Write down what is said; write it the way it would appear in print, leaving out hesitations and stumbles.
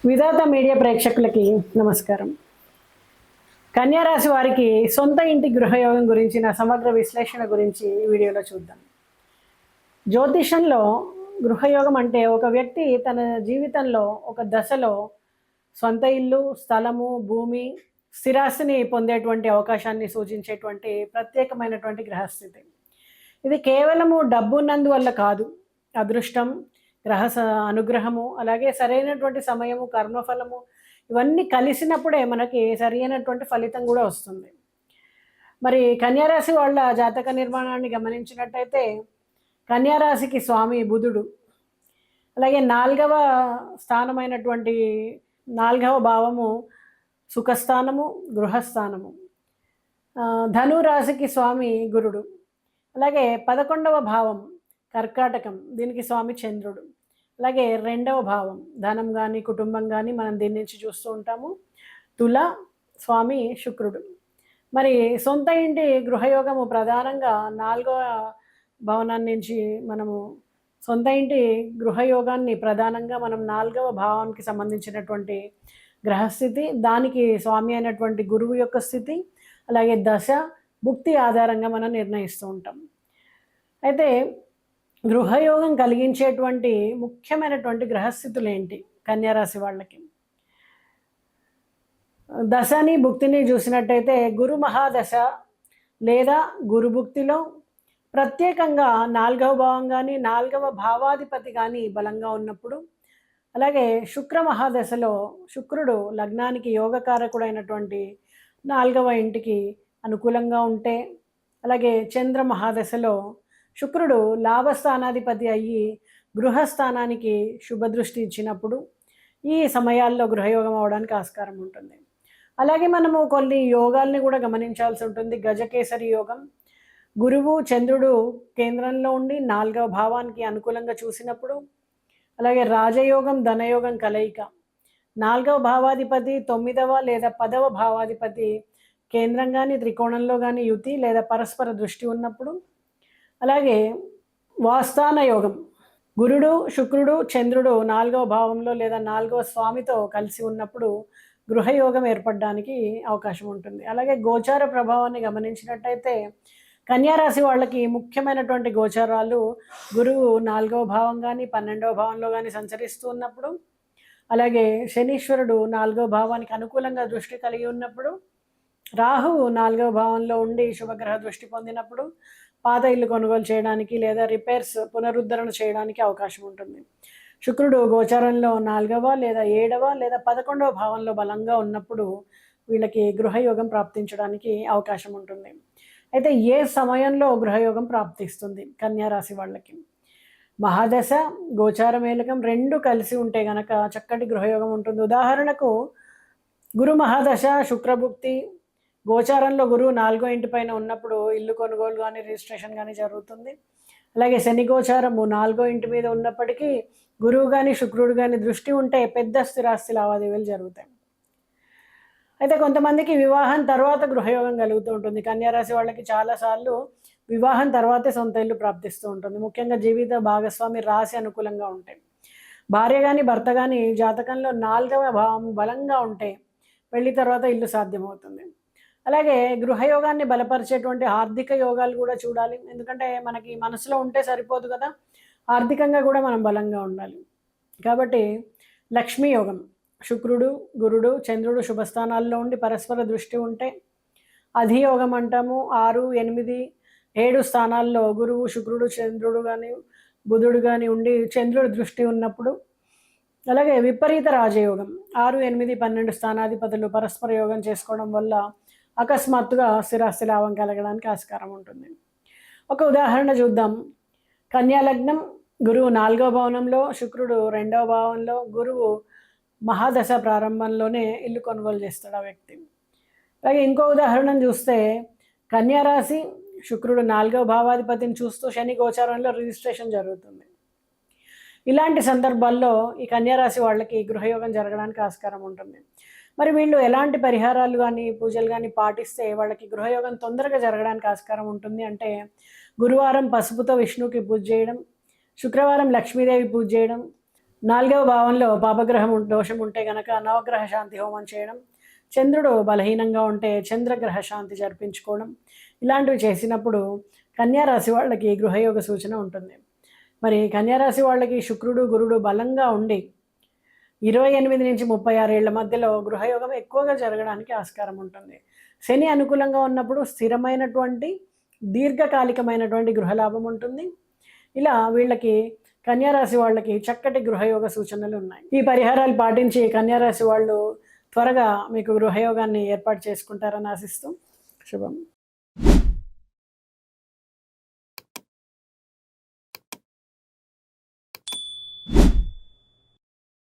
విధాత media ప్రేక్షకులకి నమస్కారం. కన్యా రాశి వారికి సొంత ఇంటి గృహయోగం గురించిన సమగ్ర విశ్లేషణ గురించి ఈ వీడియోలో చూద్దాం. జ్యోతిషంలో గృహయోగం అంటే ఒక వ్యక్తి తన జీవితంలో ఒక దశలో సొంత ఇల్లు, స్థలము, భూమి, స్థిరాస్తిని పొందేటువంటి అవకాశాన్ని సూచించేటువంటి ప్రత్యేకమైనటువంటి గ్రహస్థితి. ఇది కేవలము డబ్బు ఉన్నందువల్ల కాదు, అదృష్టం, గ్రహ అనుగ్రహము, అలాగే సరైనటువంటి సమయము, కర్మఫలము ఇవన్నీ కలిసినప్పుడే మనకి సరైనటువంటి ఫలితం కూడా వస్తుంది. మరి కన్యారాశి వాళ్ళ జాతక నిర్మాణాన్ని గమనించినట్టయితే కన్యారాశికి స్వామి బుధుడు, అలాగే 4వ స్థానమైనటువంటి 4వ భావము సుఖస్థానము, గృహస్థానము. ధనురాశికి స్వామి గురుడు, అలాగే 11వ భావం కర్కాటకం, దీనికి స్వామి చంద్రుడు. అలాగే 2వ భావం ధనం కానీ కుటుంబం కానీ మనం దీని నుంచి చూస్తూ ఉంటాము, తుల, స్వామి శుక్రుడు. మరి సొంత ఇంటి గృహయోగము ప్రధానంగా 4వ భవనాన్ని నుంచి మనము సొంత ఇంటి గృహయోగాన్ని ప్రధానంగా మనం 4వ భావానికి సంబంధించినటువంటి గ్రహస్థితి, దానికి స్వామి అయినటువంటి గురువు యొక్క స్థితి, అలాగే దశ, భుక్తి ఆధారంగా మనం నిర్ణయిస్తూ ఉంటాం. అయితే గృహయోగం కలిగించేటువంటి ముఖ్యమైనటువంటి గ్రహస్థితులు ఏంటి కన్యారాశి వాళ్ళకి? దశని భుక్తిని చూసినట్టయితే గురు మహాదశ లేదా గురు భుక్తిలో ప్రత్యేకంగా 4వ భావం కానీ 4వ భావాధిపతి కానీ బలంగా ఉన్నప్పుడు, అలాగే శుక్ర మహాదశలో శుక్రుడు లగ్నానికి యోగకారకుడైనటువంటి 4వ ఇంటికి అనుకూలంగా ఉంటే, అలాగే చంద్ర మహాదశలో శుక్రుడు లాభస్థానాధిపతి అయ్యి గృహస్థానానికి శుభదృష్టి ఇచ్చినప్పుడు ఈ సమయాల్లో గృహయోగం అవడానికి ఆస్కారం ఉంటుంది. అలాగే మనము కొన్ని యోగాల్ని కూడా గమనించాల్సి ఉంటుంది. గజకేసరి యోగం, గురువు చంద్రుడు కేంద్రంలో ఉండి 4వ భావానికి అనుకూలంగా చూసినప్పుడు, అలాగే రాజయోగం, ధనయోగం కలయిక, 4వ భావాధిపతి 9వ లేదా 10వ భావాధిపతి కేంద్రం కానీ త్రికోణంలో కానీ యుతి లేదా పరస్పర దృష్టి ఉన్నప్పుడు, అలాగే వాస్తాన యోగం, గురుడు శుక్రుడు చంద్రుడు 4వ భావంలో లేదా 4వ స్వామితో కలిసి ఉన్నప్పుడు గృహయోగం ఏర్పడడానికి అవకాశం ఉంటుంది. అలాగే గోచార ప్రభావాన్ని గమనించినట్టయితే కన్యారాశి వాళ్ళకి ముఖ్యమైనటువంటి గోచారాలు గురువు 4వ భావం కానీ 12వ భావంలో కానీ సంచరిస్తూ ఉన్నప్పుడు, అలాగే శనీశ్వరుడు 4వ భావానికి అనుకూలంగా దృష్టి కలిగి ఉన్నప్పుడు, రాహువు 4వ భావంలో ఉండి శుభగ్రహ దృష్టి పొందినప్పుడు పాత ఇల్లు కొనుగోలు చేయడానికి లేదా రిపేర్స్ పునరుద్ధరణ చేయడానికి అవకాశం ఉంటుంది. శుక్రుడు గోచారంలో 4వ లేదా 7వ లేదా 11వ భావంలో బలంగా ఉన్నప్పుడు వీళ్ళకి గృహయోగం ప్రాప్తించడానికి అవకాశం ఉంటుంది. అయితే ఏ సమయంలో గృహయోగం ప్రాప్తిస్తుంది కన్యారాశి వాళ్ళకి? మహాదశ, గోచార మేలకం 2 కలిసి ఉంటే గనక చక్కటి గృహయోగం ఉంటుంది. ఉదాహరణకు గురు మహాదశ, శుక్రభుక్తి, గోచారంలో గురువు 4వ ఇంటి పైన ఉన్నప్పుడు ఇల్లు కొనుగోలు కానీ రిజిస్ట్రేషన్ కానీ జరుగుతుంది. అలాగే శని గోచారము 4వ ఇంటి మీద ఉన్నప్పటికీ గురువు కానీ శుక్రుడు కానీ దృష్టి ఉంటే పెద్ద స్థిరాస్తి లావాదేవీలు జరుగుతాయి. అయితే కొంతమందికి వివాహం తర్వాత గృహయోగం కలుగుతూ ఉంటుంది. కన్యారాశి వాళ్ళకి చాలాసార్లు వివాహం తర్వాతే సొంత ఇల్లు ప్రాప్తిస్తూ ఉంటుంది. ముఖ్యంగా జీవిత భాగస్వామి రాశి అనుకూలంగా ఉంటాయి. భార్య కానీ భర్త కానీ జాతకంలో 4వ భావం బలంగా ఉంటే పెళ్లి తర్వాత ఇల్లు సాధ్యమవుతుంది. అలాగే గృహయోగాన్ని బలపరిచేటువంటి ఆర్థిక యోగాలు కూడా చూడాలి. ఎందుకంటే మనకి మనసులో ఉంటే సరిపోదు కదా, ఆర్థికంగా కూడా మనం బలంగా ఉండాలి. కాబట్టి లక్ష్మీ యోగం, శుక్రుడు గురుడు చంద్రుడు శుభస్థానాల్లో ఉండి పరస్పర దృష్టి ఉంటే అధియోగం అంటాము. 6, 8, 7 స్థానాల్లో గురువు శుక్రుడు చంద్రుడు కానీ బుధుడు కానీ ఉండి చంద్రుడు దృష్టి ఉన్నప్పుడు, అలాగే విపరీత రాజయోగం 6, 8, 12 స్థానాధిపతులు పరస్పర యోగం చేసుకోవడం వల్ల అకస్మాత్తుగా స్థిరాస్తి లాభం కలగడానికి ఆస్కారం ఉంటుంది. ఒక ఉదాహరణ చూద్దాం. కన్యా లగ్నం, గురువు 4వ భవనంలో, శుక్రుడు 2వ భావంలో, గురువు మహాదశ ప్రారంభంలోనే ఇల్లు కొనుగోలు చేస్తాడు ఆ వ్యక్తి. అలాగే ఇంకో ఉదాహరణను చూస్తే కన్యారాశి, శుక్రుడు 4వ భావాధిపతిని చూస్తూ శని గోచారంలో రిజిస్ట్రేషన్ జరుగుతుంది. ఇలాంటి సందర్భాల్లో ఈ కన్యారాశి వాళ్ళకి గృహయోగం జరగడానికి ఆస్కారం ఉంటుంది. మరి వీళ్ళు ఎలాంటి పరిహారాలు కానీ పూజలు కానీ పాటిస్తే వాళ్ళకి గృహయోగం తొందరగా జరగడానికి ఆస్కారం ఉంటుంది అంటే, గురువారం పసుపుతో విష్ణువుకి పూజ చేయడం, శుక్రవారం లక్ష్మీదేవి పూజ చేయడం, 4వ భావంలో పాపగ్రహం దోషం ఉంటే గనక నవగ్రహ శాంతి హోమం చేయడం, చంద్రుడు బలహీనంగా ఉంటే చంద్రగ్రహ శాంతి జరిపించుకోవడం, ఇలాంటివి చేసినప్పుడు కన్యారాశి వాళ్ళకి గృహయోగ సూచన ఉంటుంది. మరి కన్యారాశి వాళ్ళకి శుక్రుడు గురుడు బలంగా ఉండి 28 నుంచి 36 ఏళ్ల మధ్యలో గృహయోగం ఎక్కువగా జరగడానికి ఆస్కారం ఉంటుంది. శని అనుకూలంగా ఉన్నప్పుడు స్థిరమైనటువంటి దీర్ఘకాలికమైనటువంటి గృహలాభం ఉంటుంది. ఇలా వీళ్ళకి కన్యారాశి వాళ్ళకి చక్కటి గృహయోగ సూచనలు ఉన్నాయి. ఈ పరిహారాలు పాటించి కన్యారాశి వాళ్ళు త్వరగా మీకు గృహయోగాన్ని ఏర్పాటు చేసుకుంటారని ఆశిస్తూ శుభం.